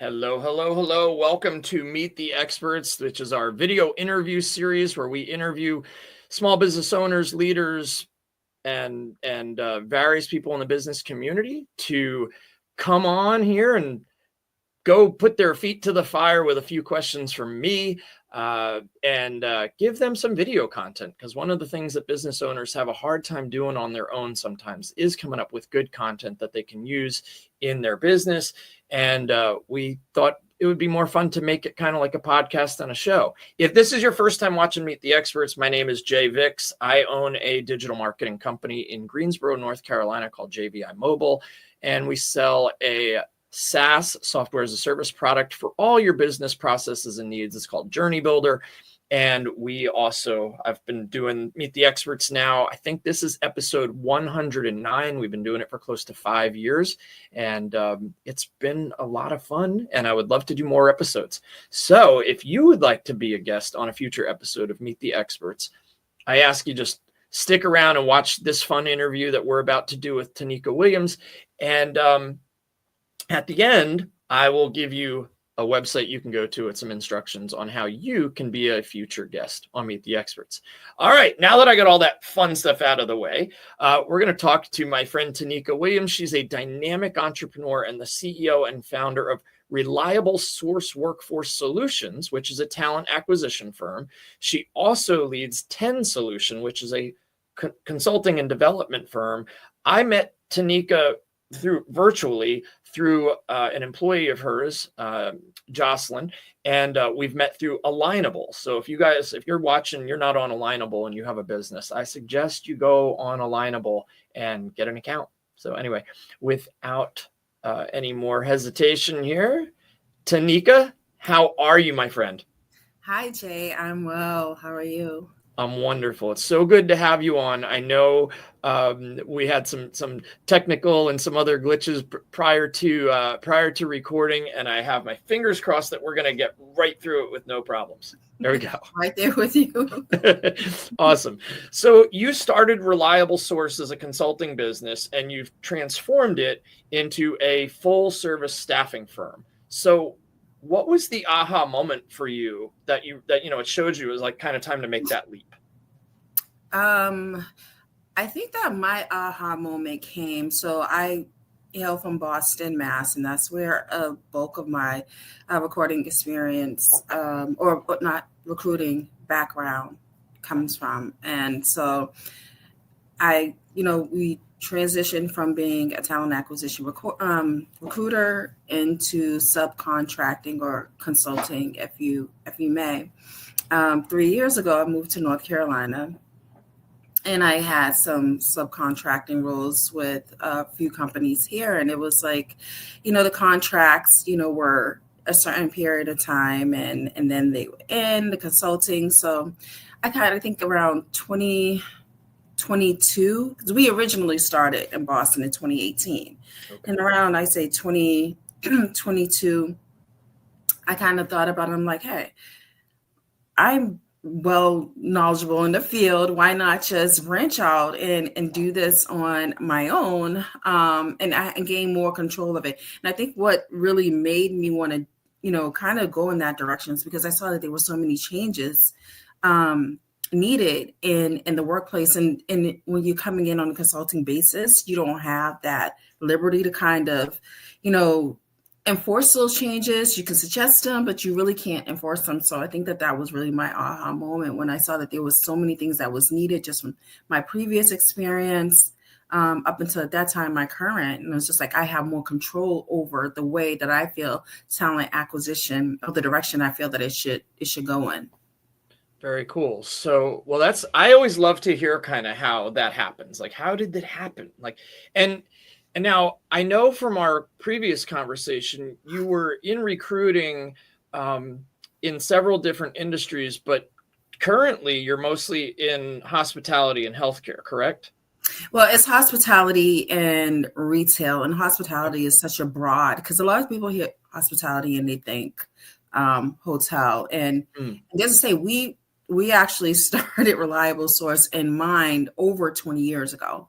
Hello, hello, hello. Welcome to Meet the Experts, which is our video interview series where we interview small business owners, leaders, and various people in the business community to come on here and go put their feet to the fire with a few questions from me and give them some video content. Because one of the things that business owners have a hard time doing on their own sometimes is coming up with good content that they can use in their business. And we thought it would be more fun to make it kind of like a podcast and a show. If this is your first time watching Meet the Experts, my name is Jay Vicks. I own a digital marketing company in Greensboro, North Carolina called JVI Mobile. And we sell a SaaS, software as a service product for all your business processes and needs. It's called Journey Builder. And I've been doing Meet the Experts now. I think this is episode 109. We've been doing it for close to 5 years. And it's been a lot of fun. And I would love to do more episodes. So if you would like to be a guest on a future episode of Meet the Experts, I ask you just stick around and watch this fun interview that we're about to do with Tanika Williams. And at the end, I will give you a website you can go to with some instructions on how you can be a future guest on Meet the Experts. All right, now that I got all that fun stuff out of the way, we're going to talk to my friend Tanika Williams. She's a dynamic entrepreneur and the CEO and founder of Reliable Source Workforce Solutions, which is a talent acquisition firm. She also leads 10 Solution, which is a consulting and development firm. I met Tanika virtually through an employee of hers, Jocelyn, and we've met through Alignable. So if you're watching, you're not on Alignable and you have a business, I suggest you go on Alignable and get an account. So anyway, without any more hesitation here, Tanika, how are you, my friend? Hi, Jay. I'm well. How are you? I'm wonderful. It's so good to have you on. I know we had some technical and some other glitches prior to recording, and I have my fingers crossed that we're going to get right through it with no problems. There we go. Right there with you. Awesome. So you started Reliable Source as a consulting business, and you've transformed it into a full service staffing firm. So what was the aha moment for you that it showed you it was like kind of time to make that leap? I think that my aha moment came. So I hail from Boston, Mass, and that's where a bulk of my recording experience, or not recruiting background, comes from. And so we transitioned from being a talent acquisition recruiter into subcontracting or consulting, if you may. 3 years ago, I moved to North Carolina, and I had some subcontracting roles with a few companies here. And it was like, the contracts, were a certain period of time, and then they were in the consulting. So I kind of think around 2022, because we originally started in Boston in 2018. Okay. And around, I say 2022, I kind of thought about it. I'm like, hey, I'm well knowledgeable in the field. Why not just branch out and do this on my own, and gain more control of it? And I think what really made me want to, kind of go in that direction is because I saw that there were so many changes needed in the workplace. And when you're coming in on a consulting basis, you don't have that liberty to kind of, enforce those changes. You can suggest them, but you really can't enforce them. So I think that was really my aha moment when I saw that there was so many things that was needed just from my previous experience up until at that time, my current. And it was just like, I have more control over the way that I feel talent acquisition, or the direction I feel that it should go in. Very cool. So, I always love to hear kind of how that happens. Like, how did that happen? Like, and now I know from our previous conversation, you were in recruiting in several different industries, but currently you're mostly in hospitality and healthcare, correct? Well, it's hospitality and retail, and hospitality is such a broad, because a lot of people hear hospitality and they think hotel. And just to say, we actually started Reliable Source in mind over 20 years ago.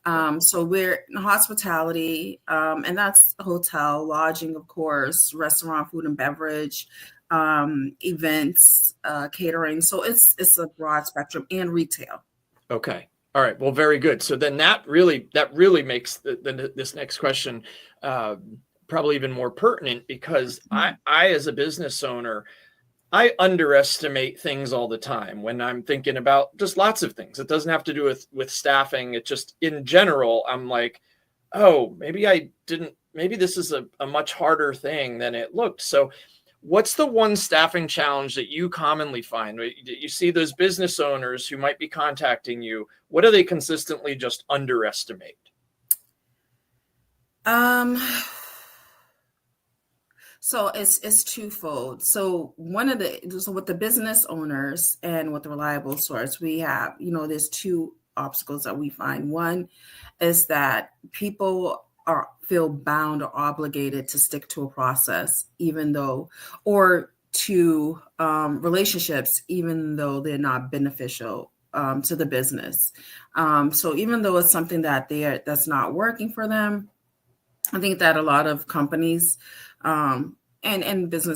So we're in hospitality, and that's hotel, lodging, of course, restaurant, food and beverage, events, catering. So it's a broad spectrum, and retail. Okay. All right. Well, very good. So then that really makes this next question probably even more pertinent, because I as a business owner, I underestimate things all the time when I'm thinking about just lots of things. It doesn't have to do with staffing. It just, in general, I'm like, oh, maybe this is a much harder thing than it looked. So what's the one staffing challenge that you commonly find? You see those business owners who might be contacting you. What do they consistently just underestimate? Um, so it's twofold. So with the business owners and with the reliable source, we have, there's two obstacles that we find. One is that people feel bound or obligated to stick to a process, even though, or to relationships, even though they're not beneficial to the business. So even though it's something that's not working for them, I think that a lot of companies and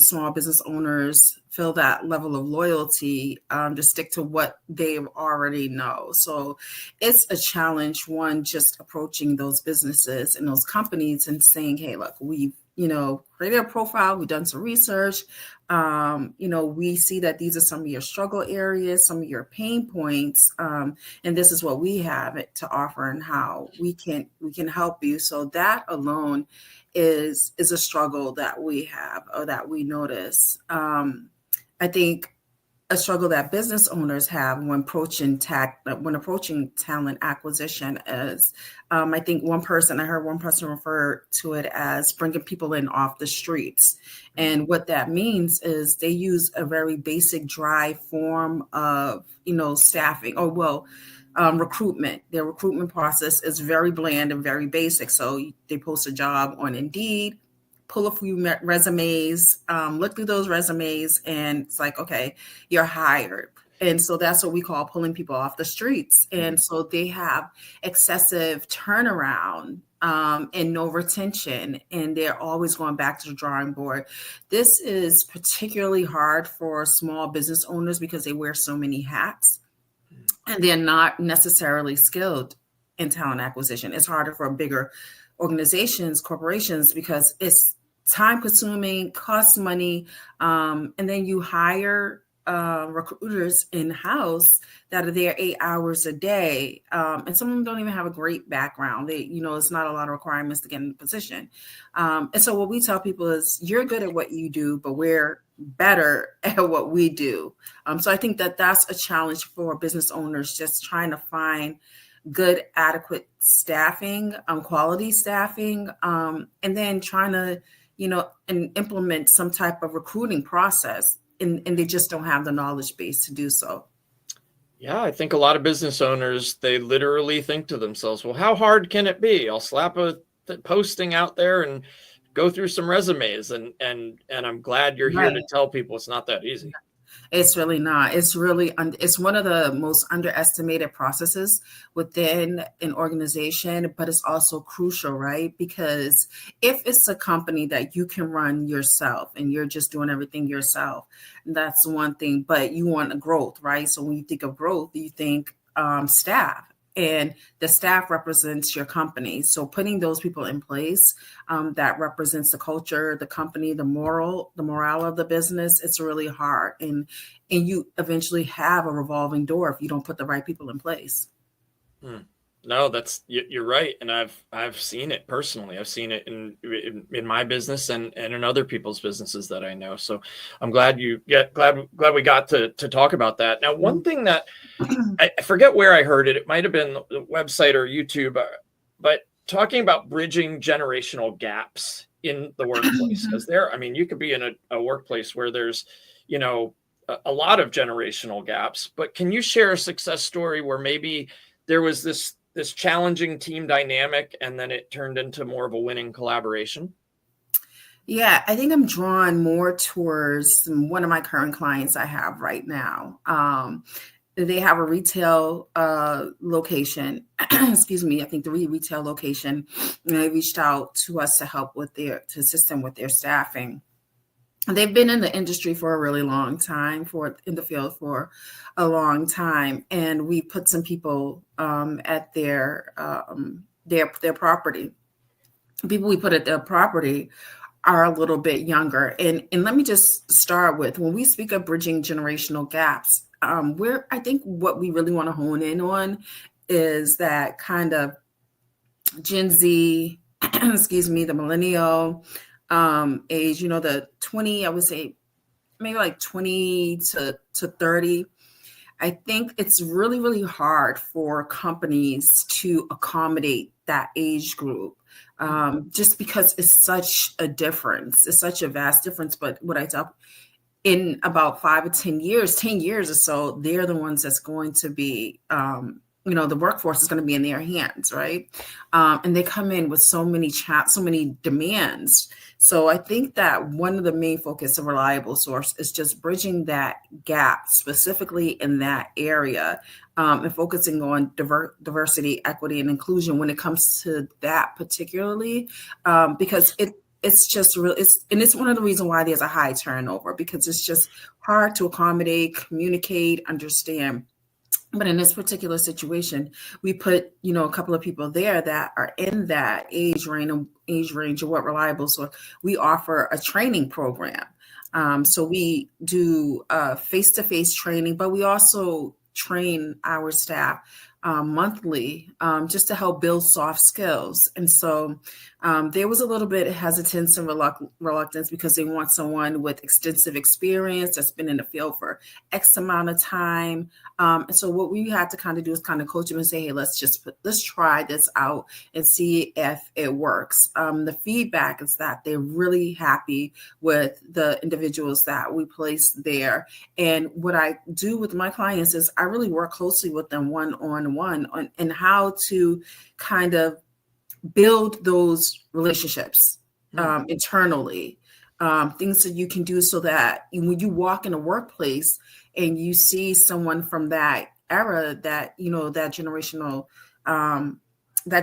small business owners feel that level of loyalty to stick to what they already know. So it's a challenge, one, just approaching those businesses and those companies and saying, hey, look, we've created a profile, we've done some research. We see that these are some of your struggle areas, some of your pain points, and this is what we have to offer and how we can help you. So that alone is a struggle that we have or that we notice. I think a struggle that business owners have when approaching talent acquisition is, I think I heard one person refer to it as bringing people in off the streets. And what that means is they use a very basic, dry form of, staffing, recruitment. Their recruitment process is very bland and very basic. So they post a job on Indeed, pull a few resumes, look through those resumes, and it's like, okay, you're hired. And so that's what we call pulling people off the streets. And so they have excessive turnaround and no retention, and they're always going back to the drawing board. This is particularly hard for small business owners because they wear so many hats and they're not necessarily skilled in talent acquisition. It's harder for bigger organizations, corporations, because it's time consuming, costs money. And then you hire recruiters in-house that are there 8 hours a day. And some of them don't even have a great background. It's not a lot of requirements to get in the position. And so what we tell people is, you're good at what you do, but we're better at what we do. So I think that that's a challenge for business owners, just trying to find good, adequate staffing, quality staffing, and then trying to, and implement some type of recruiting process. And they just don't have the knowledge base to do so. Yeah, I think a lot of business owners, they literally think to themselves, well, how hard can it be? I'll slap a posting out there and go through some resumes. And I'm glad you're here to tell people it's not that easy. It's really not. It's one of the most underestimated processes within an organization, but it's also crucial, right? Because if it's a company that you can run yourself and you're just doing everything yourself, that's one thing, but you want a growth, right? So when you think of growth, you think staff. And the staff represents your company. So putting those people in place that represents the culture, the company, the morale of the business, it's really hard. And you eventually have a revolving door if you don't put the right people in place. No, you're right. And I've seen it personally. I've seen it in my business and in other people's businesses that I know. So I'm glad glad we got to talk about that. Now, one thing that I forget where I heard it. It might have been the website or YouTube, but talking about bridging generational gaps in the workplace. Because you could be in a workplace where there's, a lot of generational gaps. But can you share a success story where maybe there was this challenging team dynamic and then it turned into more of a winning collaboration? Yeah, I think I'm drawn more towards one of my current clients I have right now. They have a retail location, excuse me, I think 3 retail location. And they reached out to us to help with to assist them with their staffing. They've been in the industry for a really long time, in the field for a long time, and we put some people at their property. People we put at their property are a little bit younger, and let me just start with, when we speak of bridging generational gaps, I think what we really want to hone in on is that kind of Gen Z, excuse me, the millennial age, the 20, I would say maybe like 20 to 30. I think it's really, really hard for companies to accommodate that age group, just because it's such a difference. It's such a vast difference. But what I tell, in about 5 or 10 years, 10 years or so, they're the ones that's going to be, the workforce is going to be in their hands, right? And they come in with so many demands. So I think that one of the main focus of Reliable Source is just bridging that gap, specifically in that area, and focusing on diversity, equity, and inclusion when it comes to that particularly, because it's just real. It's one of the reasons why there's a high turnover, because it's just hard to accommodate, communicate, understand. But in this particular situation, we put, a couple of people there that are in that age range of what Reliable. So we offer a training program. So we do face-to-face training, but we also train our staff monthly, just to help build soft skills. And so there was a little bit of hesitance and reluctance, because they want someone with extensive experience that's been in the field for X amount of time. And so what we had to kind of do is kind of coach them and say, hey, let's try this out and see if it works. The feedback is that they're really happy with the individuals that we place there. And what I do with my clients is I really work closely with them one-on-one on how to kind of build those relationships internally, things that you can do so that when you walk in a workplace and you see someone from that era, that that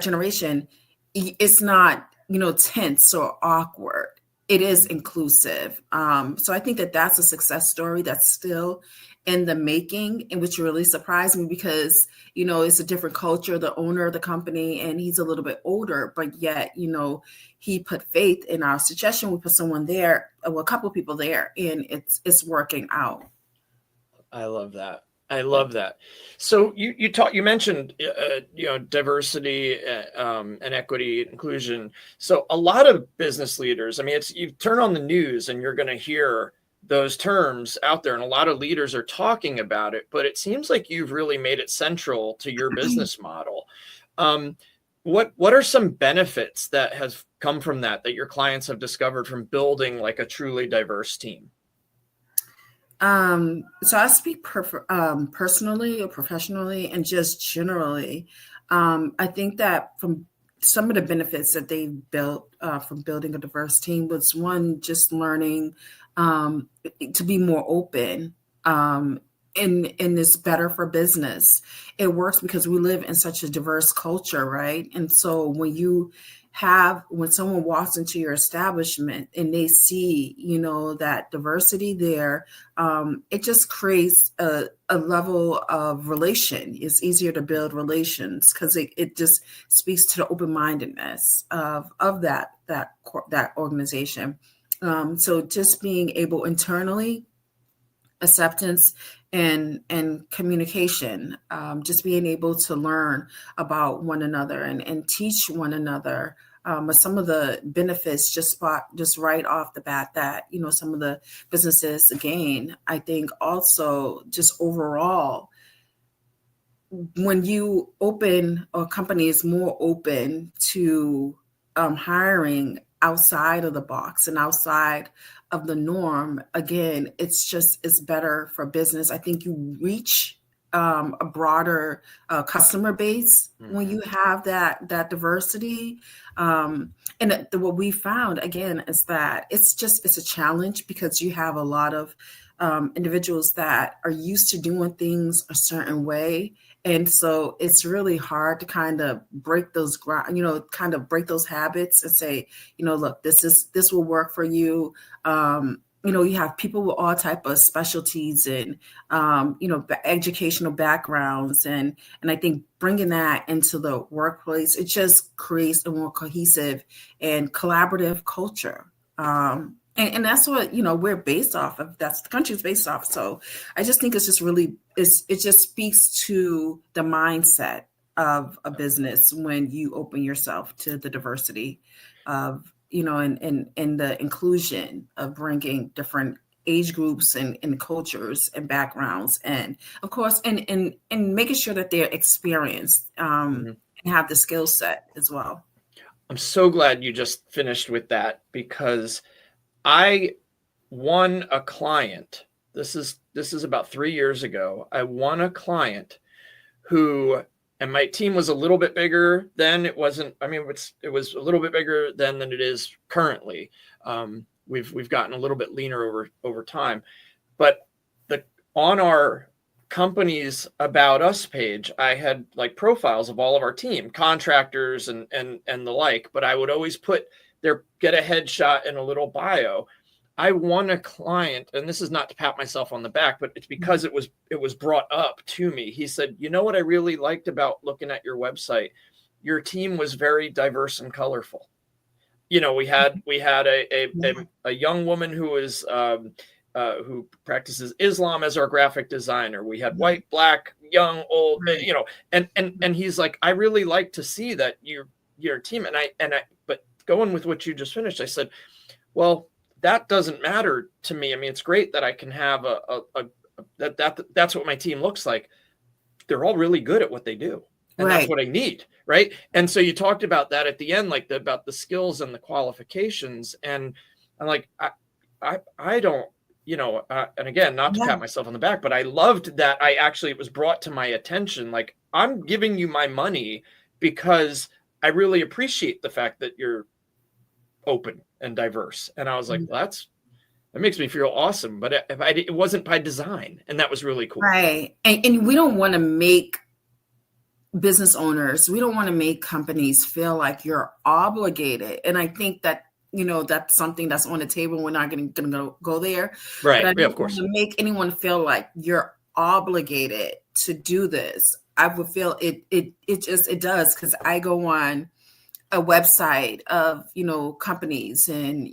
generation, it's not tense or awkward. It is inclusive. So I think that that's a success story that's still in the making, and which really surprised me, because it's a different culture. The owner of the company, and he's a little bit older, but yet he put faith in our suggestion. We put someone there, a couple of people there, and it's working out. I love that. I love that. So you mentioned diversity and equity, inclusion. So a lot of business leaders, I mean, you turn on the news and you're going to hear those terms out there, and a lot of leaders are talking about it, but it seems like you've really made it central to your business model. What are some benefits that has come from that your clients have discovered from building like a truly diverse team? So I speak personally or professionally, and just generally. I think that from some of the benefits that they built from building a diverse team was, one, just learning to be more open, and it's better for business. It works because we live in such a diverse culture, right? And so when someone walks into your establishment and they see, that diversity there, it just creates a level of relation. It's easier to build relations because it just speaks to the open-mindedness of that organization. So just being able internally, acceptance and communication, just being able to learn about one another and teach one another, are some of the benefits just right off the bat that some of the businesses gain. I think also just overall, when you open, or company is more open to hiring outside of the box and outside of the norm, again, it's better for business. I think you reach a broader customer base when you have that diversity. And what we found again is that it's a challenge because you have a lot of individuals that are used to doing things a certain way. And so it's really hard to kind of break those kind of break those habits and say, look, this will work for you. You have people with all type of specialties and, educational backgrounds. And I think bringing that into the workplace, it just creates a more cohesive and collaborative culture. And that's what, we're based off of. That's the country's based off. So I just think it's just really, it just speaks to the mindset of a business when you open yourself to the diversity of, and the inclusion of bringing different age groups and cultures and backgrounds. And of course, and making sure that they're experienced and have the skill set as well. I'm so glad you just finished with that, because I won a client. This is about 3 years ago. I won a client who, and my team was a little bit bigger then. It wasn't, it was a little bit bigger then than it is currently. We've gotten a little bit leaner over time, but on our company's About Us page, I had like profiles of all of our team, contractors and the like, but I would always put get a headshot and a little bio. I won a client, and this is not to pat myself on the back, but it's because it was brought up to me. He said, "You know what I really liked about looking at your website? Your team was very diverse and colorful. We had a young woman who was who practices Islam as our graphic designer. We had white, black, young, old, and he's like, I really like to see that your team." And I but going with what you just finished, I said, well, that doesn't matter to me. It's great that I can have that's what my team looks like. They're all really good at what they do. And that's what I need. Right. And so you talked about that at the end, like about the skills and the qualifications. And I'm like, I don't, and again, not to pat myself on the back, but I loved that it was brought to my attention. Like, I'm giving you my money because I really appreciate the fact that you're open and diverse. And I was like, well, that makes me feel awesome. But it wasn't by design. And that was really cool. Right. And we don't want to make business owners, we don't want to make companies feel like you're obligated. And I think that, that's something that's on the table. We're not going to go there. Right. But I don't of course. want to make anyone feel like you're obligated to do this. I would feel it does, because I go on a website of, companies and,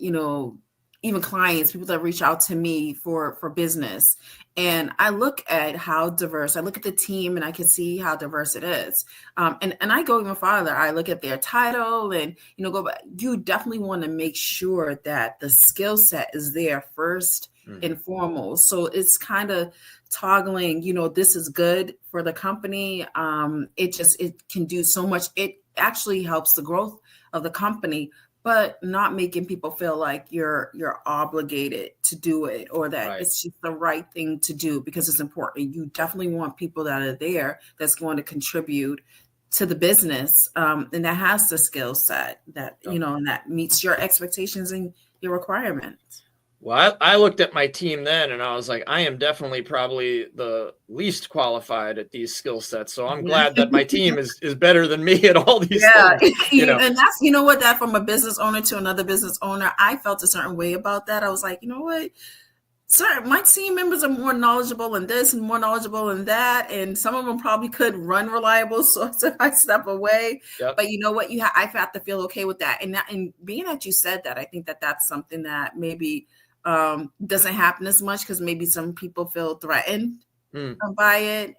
even clients, people that reach out to me for business. And I look at how diverse, I look at the team and I can see how diverse it is. And I go even farther. I look at their title and, go back. You definitely want to make sure that the skill set is there first and foremost. So it's kind of toggling, this is good for the company. It can do so much. It actually helps the growth of the company, but not making people feel like you're obligated to do it, or that it's just the right thing to do because it's important. You definitely want people that are there that's going to contribute to the business, and that has the skill set that, and that meets your expectations and your requirements. Well, I looked at my team then and I was like, I am definitely probably the least qualified at these skill sets. So I'm glad that my team is better than me at all these things. And that's, that from a business owner to another business owner, I felt a certain way about that. I was like, what? Sir, my team members are more knowledgeable in this and more knowledgeable in that. And some of them probably could run reliable. So if I step away, but you know what, I have to feel okay with that. And being that you said that, I think that that's something that maybe doesn't happen as much, because maybe some people feel threatened by it,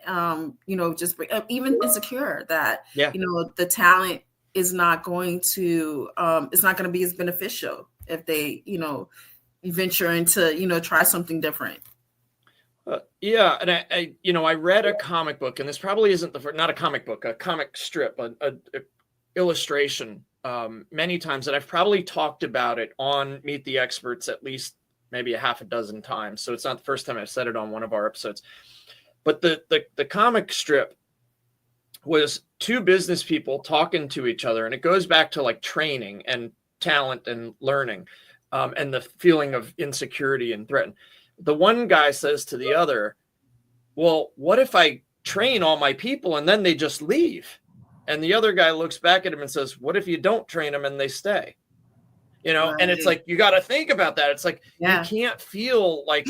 just even insecure that, the talent is not going to, it's not going to be as beneficial if they, venture into, try something different. And I read a comic book, and this probably isn't not a comic book, a comic strip, a illustration many times, and I've probably talked about it on Meet the Experts at least maybe a half a dozen times. So it's not the first time I've said it on one of our episodes. But the comic strip was two business people talking to each other, and it goes back to like training and talent and learning, and the feeling of insecurity and threat. The one guy says to the other, well, what if I train all my people and then they just leave? And the other guy looks back at him and says, what if you don't train them and they stay? You know, and it's like, you got to think about that. It's like, you can't feel like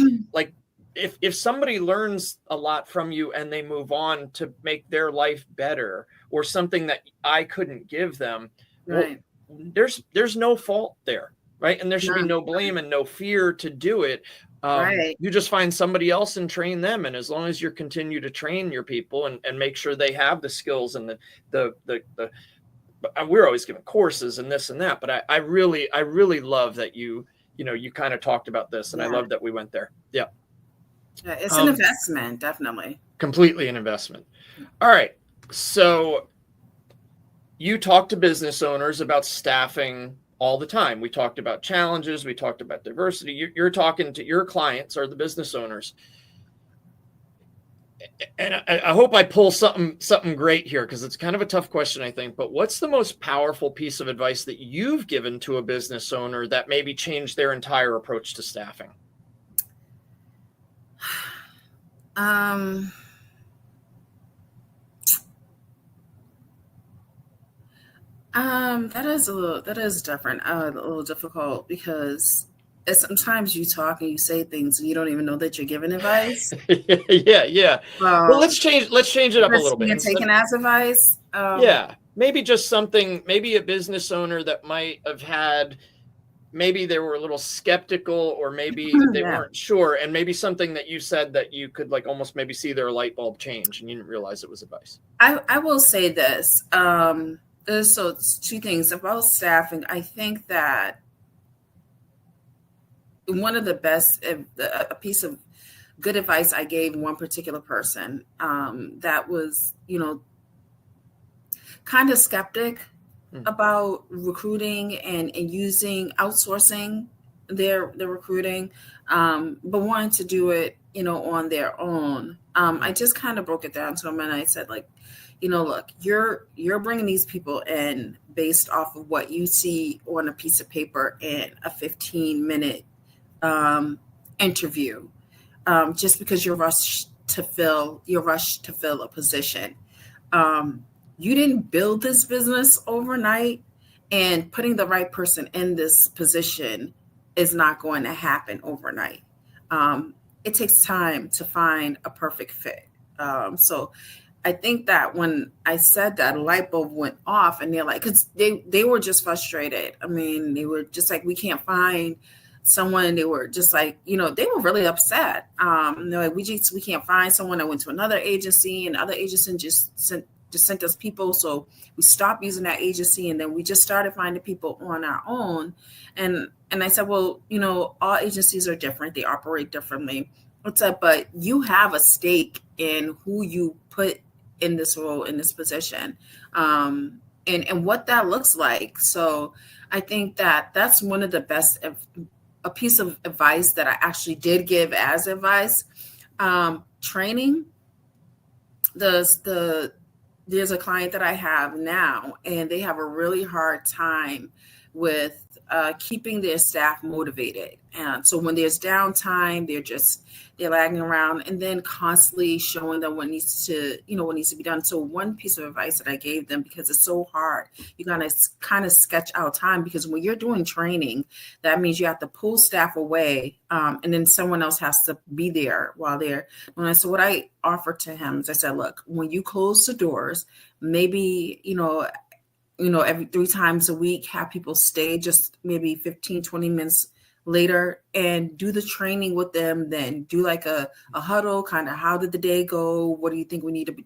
if somebody learns a lot from you and they move on to make their life better or something that I couldn't give them, right. Well, there's no fault there. Right. And there should be no blame and no fear to do it. Right. You just find somebody else and train them. And as long as you continue to train your people and make sure they have the skills and the we're always giving courses and this and that, but I really love that you kind of talked about this, and I love that we went there. Yeah. It's an investment, definitely. Completely an investment. All right. So you talk to business owners about staffing all the time. We talked about challenges. We talked about diversity. You're talking to your clients or the business owners. And I hope I pull something great here, because it's kind of a tough question, I think. But what's the most powerful piece of advice that you've given to a business owner that maybe changed their entire approach to staffing? That is different, a little difficult, because sometimes you talk and you say things and you don't even know that you're giving advice. Yeah. Well, let's change it up a little bit. Taken as advice. Maybe just something. Maybe a business owner that might have had. Maybe they were a little skeptical, or maybe they weren't sure, and maybe something that you said that you could like almost maybe see their light bulb change, and you didn't realize it was advice. I will say this. So it's two things about staffing. I think that one of the best, a piece of good advice I gave one particular person that was, kind of skeptic about recruiting and using outsourcing their recruiting, but wanted to do it, on their own. I just kind of broke it down to them, and I said, like, look, you're bringing these people in based off of what you see on a piece of paper in a 15-minute interview, just because you're rushed to fill a position. You didn't build this business overnight, and putting the right person in this position is not going to happen overnight. It takes time to find a perfect fit. So I think that when I said that, a light bulb went off, and they're like, because they were just frustrated. I mean, they were just like, we can't find someone. They were just like, they were really upset. They're like, we can't find someone. I went to another agency, and other agency just sent us people. So we stopped using that agency, and then we just started finding people on our own. And I said, well, all agencies are different. They operate differently. But you have a stake in who you put in this role, in this position, and what that looks like. So I think that that's one of the best, a piece of advice that I actually did give as advice. Training. There's a client that I have now, and they have a really hard time with keeping their staff motivated. And so when there's downtime, they're lagging around, and then constantly showing them what needs to be done. So one piece of advice that I gave them, because it's so hard, you gotta kind of sketch out time, because when you're doing training, that means you have to pull staff away, and then someone else has to be there while they're. So what I offered to him is I said, look, when you close the doors, maybe, every 3 times a week, have people stay just maybe 15, 20 minutes later and do the training with them, then do like a huddle, kind of how did the day go? What do you think we need to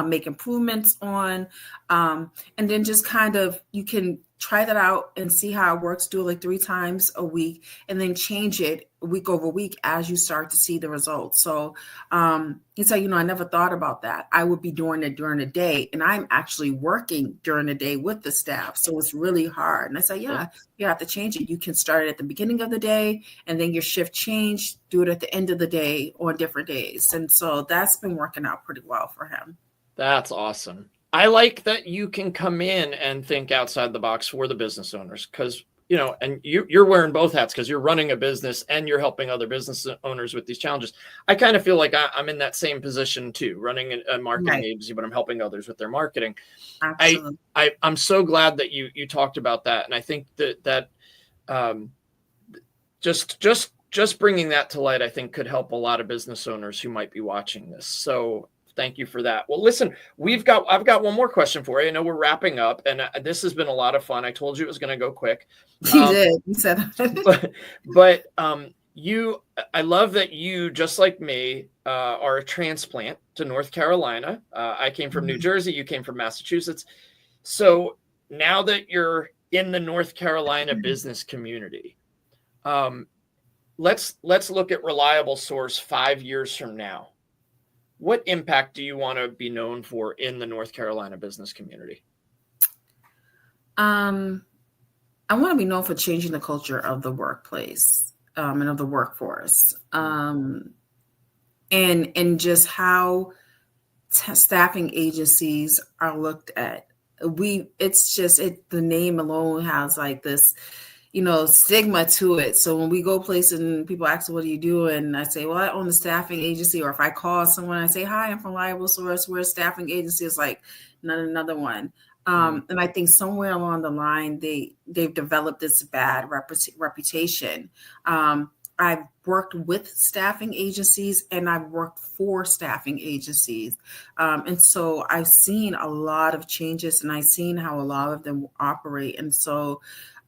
make improvements on, and then just kind of, you can try that out and see how it works. Do it like 3 times a week, and then change it week over week as you start to see the results. So you say, I never thought about that. I would be doing it during the day, and I'm actually working during the day with the staff. So it's really hard. And I say, yeah, you have to change it. You can start it at the beginning of the day, and then your shift change, do it at the end of the day on different days. And so that's been working out pretty well for him. That's awesome. I like that you can come in and think outside the box for the business owners, because, and you're wearing both hats, because you're running a business and you're helping other business owners with these challenges. I kind of feel like I'm in that same position too, running a marketing agency, but I'm helping others with their marketing. Absolutely. I'm so glad that you talked about that. And I think that just bringing that to light, I think, could help a lot of business owners who might be watching this. So thank you for that. Well, listen, I've got one more question for you. I know we're wrapping up, and this has been a lot of fun. I told you it was going to go quick. You did. You said that. but I love that you, just like me, are a transplant to North Carolina. I came from New Jersey. You came from Massachusetts. So now that you're in the North Carolina business community, let's look at Reliable Source 5 years from now. What impact do you want to be known for in the North Carolina business community? I want to be known for changing the culture of the workplace, and of the workforce, and just how staffing agencies are looked at. The name alone has like this, stigma to it. So when we go places and people ask, what do you do? And I say, well, I own a staffing agency. Or if I call someone, I say, hi, I'm from Reliable Source. We're a staffing agency. It's like another one. And I think somewhere along the line, they've developed this bad reputation. I've worked with staffing agencies, and I've worked for staffing agencies. And so I've seen a lot of changes, and I've seen how a lot of them operate. And so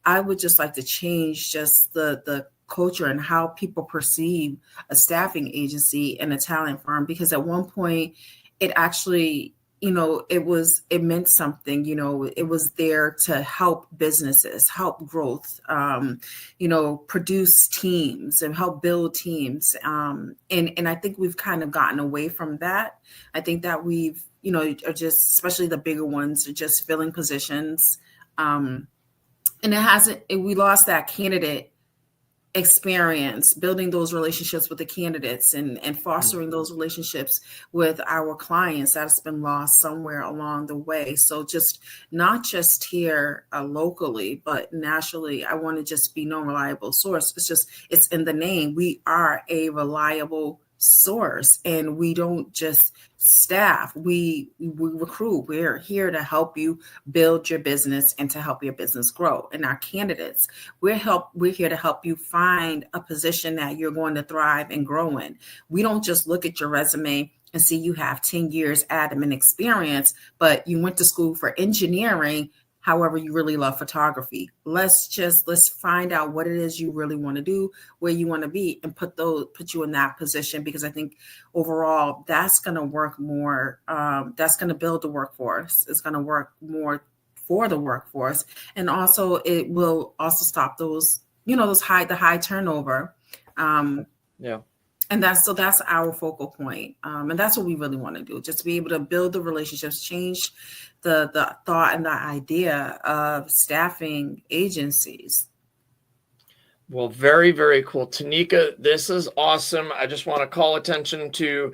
I would just like to change just the culture and how people perceive a staffing agency and a talent firm, because at one point it actually, it meant something. It was there to help businesses, help growth, produce teams and help build teams. And I think we've kind of gotten away from that. I think that we've, are just, especially the bigger ones, are just filling positions. And we lost that candidate experience, building those relationships with the candidates and fostering those relationships with our clients. That's been lost somewhere along the way. So just not just here locally, but nationally, I want to just be known Reliable Source. It's in the name. We are a reliable source, and we don't just staff, we recruit. We're here to help you build your business and to help your business grow. And our candidates, we're here to help you find a position that you're going to thrive and grow in. We don't just look at your resume and see you have 10 years admin experience, but you went to school for engineering. However, you really love photography. Let's find out what it is you really want to do, where you want to be, and put you in that position, because I think overall that's going to work more. That's going to build the workforce. It's going to work more for the workforce, and also it will also stop the high turnover. And that's our focal point. And that's what we really want to do, just to be able to build the relationships, change the thought and the idea of staffing agencies. Well, very, very cool. Tanika, this is awesome. I just want to call attention to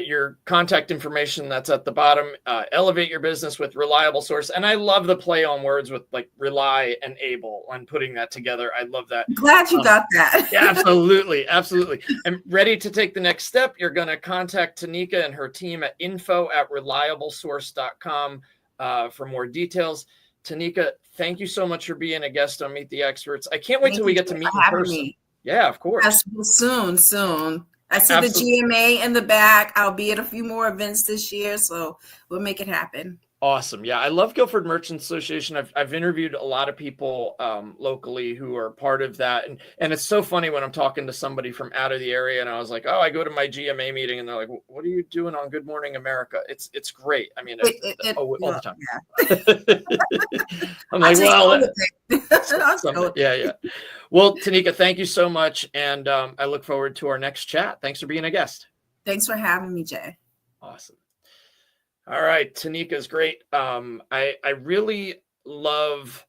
your contact information that's at the bottom. Elevate your business with Reliable Source. And I love the play on words with like rely and able and putting that together. I love that. Glad you got that. Yeah, absolutely. Absolutely. I'm ready to take the next step. You're going to contact Tanika and her team at info@reliablesource.com for more details. Tanika, thank you so much for being a guest on Meet the Experts. I can't wait till we get to meet in person. Yeah, of course. Yes, soon. I see the GMA in the back. I'll be at a few more events this year, so we'll make it happen. Awesome. Yeah, I love Guilford Merchants Association. I've interviewed a lot of people locally who are part of that, and it's so funny when I'm talking to somebody from out of the area, and I was like, "Oh, I go to my GMA meeting," and they're like, "What are you doing on Good Morning America?" It's great. I mean, all the time. I'm I like, just well, go with it. I'll go with it. yeah. Well, Tanika, thank you so much, and I look forward to our next chat. Thanks for being a guest. Thanks for having me, Jay. Awesome. All right, Tanika's great. I really love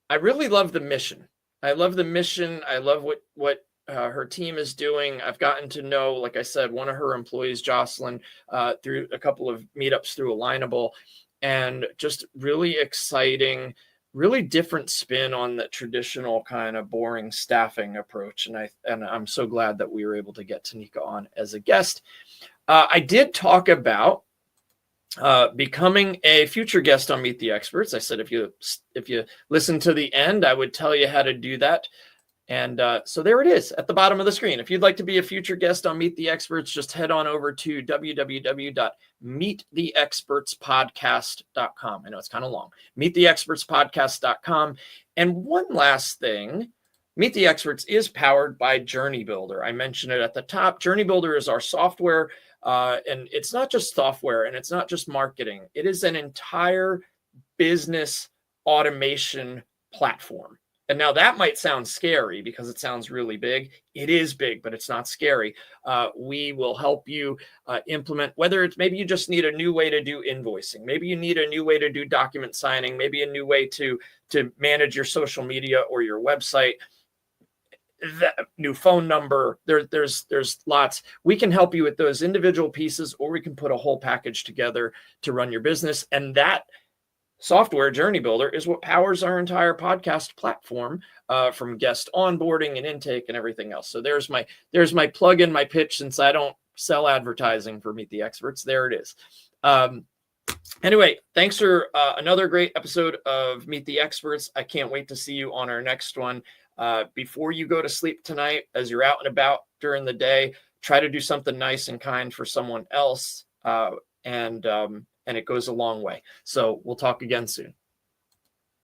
the mission. I love the mission. I love what her team is doing. I've gotten to know, like I said, one of her employees, Jocelyn, through a couple of meetups through Alignable, and just really exciting, really different spin on the traditional kind of boring staffing approach. And I'm so glad that we were able to get Tanika on as a guest. I did talk about becoming a future guest on Meet the Experts. I said if you listen to the end, I would tell you how to do that. And so there it is at the bottom of the screen. If you'd like to be a future guest on Meet the Experts, just head on over to www.meettheexpertspodcast.com. I know it's kind of long. Meettheexpertspodcast.com. And one last thing, Meet the Experts is powered by Journey Builder. I mentioned it at the top. Journey Builder is our software. And it's not just software and it's not just marketing. It is an entire business automation platform. And now that might sound scary because it sounds really big. It is big, but it's not scary. We will help you implement, whether it's maybe you just need a new way to do invoicing. Maybe you need a new way to do document signing, maybe a new way to manage your social media or your website. That new phone number, there's lots. We can help you with those individual pieces, or we can put a whole package together to run your business. And that software, Journey Builder, is what powers our entire podcast platform, from guest onboarding and intake and everything else. So there's my plug in, my pitch, since I don't sell advertising for Meet the Experts. There it is. Anyway, thanks for another great episode of Meet the Experts. I can't wait to see you on our next one. Before you go to sleep tonight, as you're out and about during the day, try to do something nice and kind for someone else. And it goes a long way. So we'll talk again soon.